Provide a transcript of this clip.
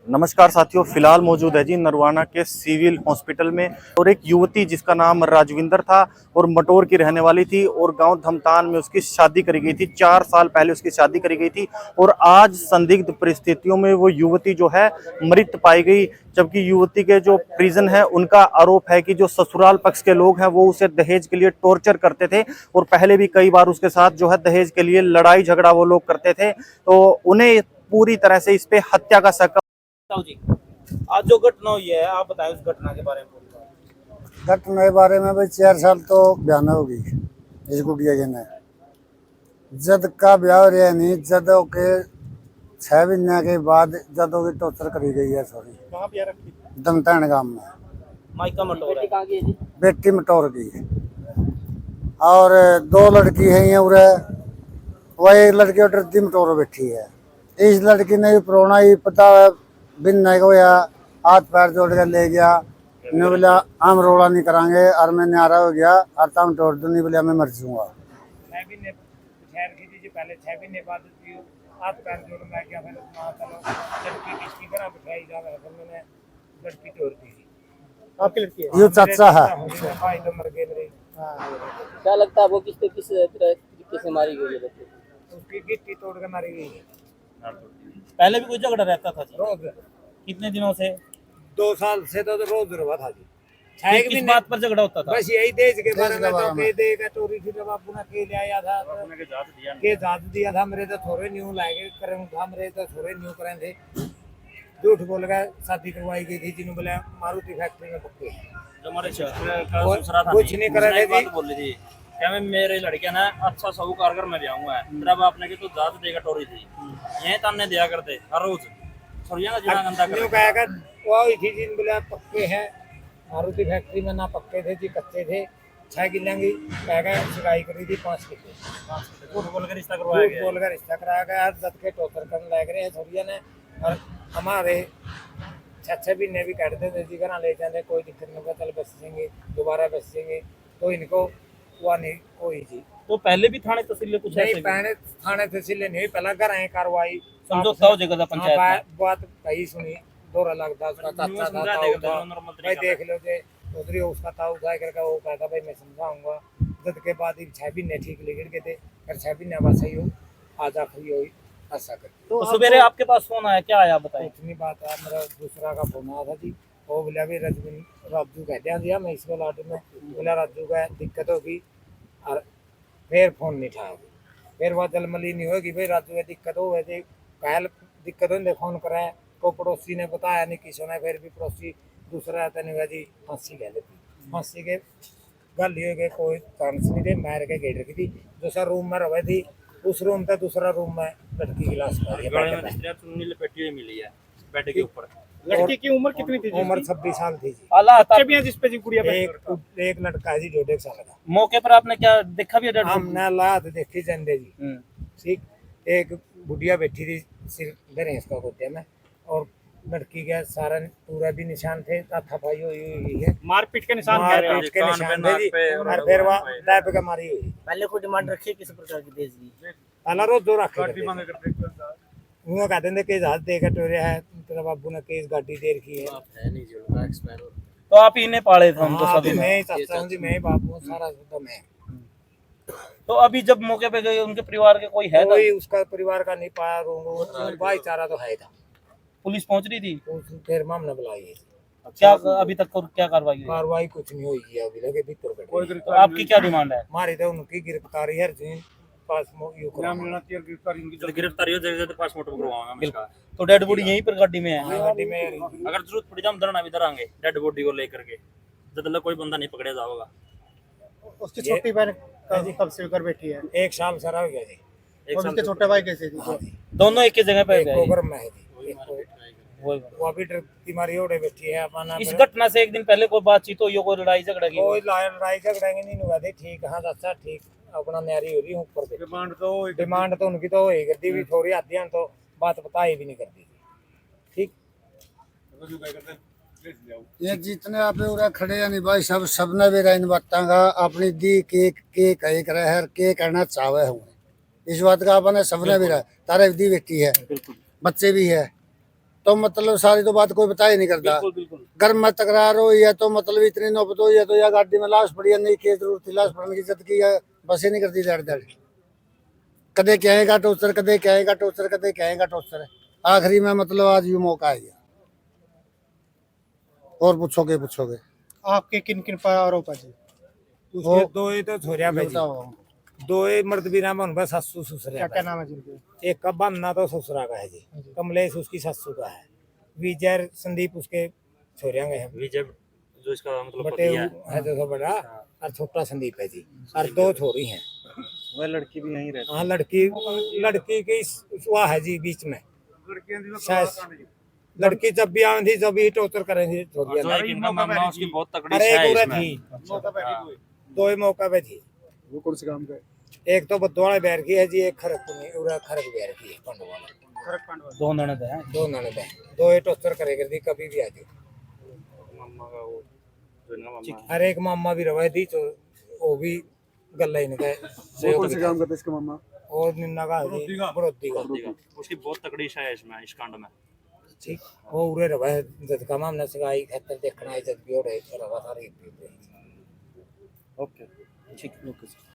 नमस्कार साथियों, फिलहाल मौजूद है जी नरवाना के सिविल हॉस्पिटल में। और एक युवती जिसका नाम राजविंदर था और मटोर की रहने वाली थी और गांव धमतान में उसकी शादी करी गई थी। 4 साल पहले उसकी शादी करी गई थी और आज संदिग्ध परिस्थितियों में वो युवती जो है मृत पाई गई। जबकि युवती के जो परिजन है उनका आरोप है कि जो ससुराल पक्ष के लोग हैं वो उसे दहेज के लिए टॉर्चर करते थे और पहले भी कई बार उसके साथ जो है दहेज के लिए लड़ाई झगड़ा वो लोग करते थे। तो उन्हें पूरी तरह से इस पे हत्या का शक। जी, आज जो घटना हुई है आप बताएं उस घटना के बारे में। घटना के बारे में भाई 4 साल तो बयान होगी इस गुड़िया के ने जद का ब्याह हो रहा नहीं जदों के 6 महीने के बाद जदों की टोचर करी गई है। सॉरी कहाँ पे रखी? दमतान गांव में माइका मटोर है। कहाँ की है जी? बेटी मटोर की और 2 लड़की है ये उरे वह एक लड़की और डरती मटोर बैठी है। इस लड़की ने भी प्रोना ही पता बिन नहीं होया हाथ पैर जोड़ कर ले गया ने बोला हम रोड़ा नहीं करांगे और मैं न्यारा हो गया और तम तोड़ दूँ नहीं बोला मैं मर जाऊंगा। पहले 6 महीने बाद हाथ पैर जोड़ मैं क्या फिर लड़की किसकी तरह बिठाई जा रहा है फिर मैंने लड़की तोड़ दी। आपकी लड़की है? ये चाचा है। भाई तो मर गए मेरे। क्या लगता है वो किस तरीके से मारी गई है? उसकी गिट्टी तोड़ के मारी गई है। पहले भी कोई झगड़ा रहता था जी? रोज कितने दिनों से? 2 साल से तो रोज रहा था जी। किस बात पर झगड़ा होता था? बस यही देश के बारे में तो के देगा चोरी थी जब बापू ने के ले आया था के जात दिया था मेरे तो थोड़े न्यू लाएगे करें था मेरे तो थोड़े न्यू करें थे। झूठ बोल के शादी करवाई गई थी जिन्होंने बोला मारुति फैक्ट्री में पक्के जो हमारे शहर का दूसरा था कुछ नहीं करे थे जी। बोल रही थी क्या मैं मेरे लड़के ना अच्छा साहूकार कर मैं ब्याहूंगा तेरा बाप ने की तो जात देगा टोरी थी यही ताने दिया करते हर रोज सरिया का जिना गंदा कर कहेगा वो ही थी जिन बोला पक्के हैं मारुति फैक्ट्री में ना पक्के थे जी कच्चे थे 6 किले की कहेगा सिकाई करी थी 5 किले झूठ बोल कर रिश्ता करवाया गया बोल कर रिश्ता कराया गया जब के टोकर करने लग रहे हैं सरिया ने और हमारे 6 महीने भी काटते थे जी घर ले जाते कोई दिक्कत नहीं होगा चल बसेंगे दोबारा बसेंगे तो इनको हुआ नहीं कोई जी। तो पहले भी थाने तहसील कुछ नहीं ऐसे पहले थाने तहसील नहीं पहला घर आए कार्रवाई समझौता हो जाएगा पंचायत में। बात कही सुनी दोहरा लगता उसका चाचा था भाई देख लो जे उधरी उसका ताऊ उठाए करके वो कहता भाई मैं समझाऊंगा जद के बाद 6 महीने ठीक लिखड़ के थे फिर 6 महीने बाद सही हो आज आखिरी हुई ऐसा कर। तो सवेरे आपके पास फोन आया क्या आया बताइए? इतनी बात है मेरा दूसरा का फोन आया था जी वो बोला भी राजू कहते हैं दिया मैं इसको लाट में बोला राजू का दिक्कत होगी और फिर फोन नहीं उठाया फिर वह जलमली नहीं होगी भाई राजू की दिक्कत हो गई कहल दिक्कत होने फोन कराया को पड़ोसी ने बताया नहीं किसी ने फिर भी पड़ोसी दूसरा आता नहीं जी फांसी ले लेती फांसी के गल ही हो गए कोई चांस नहीं थे मार के गेट रखी थी दूसरा रूम में रही थी उस रूम पे दूसरा रूम में लड़की की लाश लपेटी हुई मिली है बेड के ऊपर। लड़की की उम्र कितनी थी? उम्र 26 साल थी जी। बच्चे भी हैं जिस पे जी गुड़िया एक लड़का है जी 1.5 साल का। मौके पर आपने क्या देखा भी है? हमने लात देखी झंडे जी ठीक एक बुढ़िया बैठी थी सिर भैंस का गोदे में और लड़की के सारा पूरा भी निशान थे हाथापाई हुई है मारपीट के निशान थे जी और फिर वह डैप का मारी हुई। पहले कोई डिमांड रखी किस प्रकार की देश की? पहला रोज दो रखे वो कहते हैं केस हाथ देकर टोरे है तेरा बाबू ने केस गाड़ी दे रखी है तो आप इन्हें पाले थे हम तो सभी मैं चाचा हूं जी मैं बाबू सारा तो मैं। तो अभी जब मौके पे गए उनके परिवार के कोई है कोई उसका परिवार का नहीं पाया भाईचारा तो है था। पुलिस पहुंच रही थी फिर मामला बुलाई है क्या अभी तक क्या कार्रवाई हुई? कार्रवाई कुछ नहीं हुई है अभी लगे भीतर बैठे। तो आपकी क्या डिमांड है? हमारी तो उनकी गिरफ्तारी है गिरफ्तारी हो जाएगी तो पासपोर्ट करवाऊंगा। तो डेड बॉडी यहीं पर गाड़ी में है? गाड़ी में अगर जरूरत पड़ी तो हम धरना भी धरांगे डेड बॉडी को लेकर के जब तक कोई बंदा नहीं पकड़ा जाएगा। उसकी छोटी बहन कब से कर बैठी है? 1 साल सारा हो गया जी। और उसके छोटे भाई कैसे थे? दोनों एक ही जगह पे गए? गोगर में है जी वो अभी बीमारी ओढ़े बैठी है अपना। इस घटना से एक दिन पहले कोई बातचीत हो कोई लड़ाई झगड़ा की? कोई लड़ाई झगड़ेंगे नहीं हुआ थे ठीक हाँ चाचा ठीक अपना न्यारी हो रही ऊपर डिमांड तो उनकी तो होगी गद्दी भी थोड़ी आती है तो बात बताई भी नहीं करती ठीक। ये जितने आप उरा खड़े हैं भाई सब सबने भी इन बातों का अपनी दी के कही करे हर के करना चाहे हुए इस बात का अपने सबने भी रहा तारे दी बेटी है बच्चे भी है तो मतलब सारी तो बात कोई बता ही नहीं करता। घर में तकरार हुई है तो मतलब इतनी नौबत हुई है तो या गाड़ी में लाश पड़ी है, नहीं की जरूरत थी लाश पड़ने की, इज्जत की है, बस ही नहीं करती दड़ दड़। कदे कहेगा टोचर, कदे कहेगा टोचर, कदे कहेगा टोचर। आखिरी में मतलब आज ये मौका आ गया। और पूछोगे पूछोगे आपके किन किन पर आरोप है जी? उसके दो ही तो छोरिया पे जी, बताओ। दो ही मर्द भी नाम उनका सासू ससुर क्या क्या नाम है जिनके? एक का बनना तो ससुरा का है जी, कमलेश उसकी सासू का है, विजय संदीप उसके छोरिया के हैं, विजय जो इसका मतलब बटे पति है। है जो बड़ा, और छोटा संदीप है जी, और दो छोरी हैं। वह लड़की भी यहीं रहती हाँ लड़की की वह है जी बीच में शायद। लड़की जब भी आवे थी जब भी टोचर करेंगे छोरिया जो एक इनका मामला उसकी बहुत तकड़ी अरे एक है औरत इसमें। थी, दो ही मौका पे थी। वो कौन से काम का है? एक तो बद्दवाड़ा बैर की है जी, एक खरक बैर की है पंडवाला। दो ननद है। दो ननद है, दो ही टोचर करे करती कभी भी आ जाओ। मम्मा का वो जो इनका मामा है। अरे एक मामा भी रवा थी तो वो भी गल्ला इनका है। वो कौन से काम करते इसका मामा? और निन्ना का है जी, बड़ोदी का। उसकी बहुत तकड़ी है इसमें इस कांड में। ठीक वो उरे रवा है जद का मामला से आई खतर देखना है जद भी और रवा सारी। ओके ठीक ओके।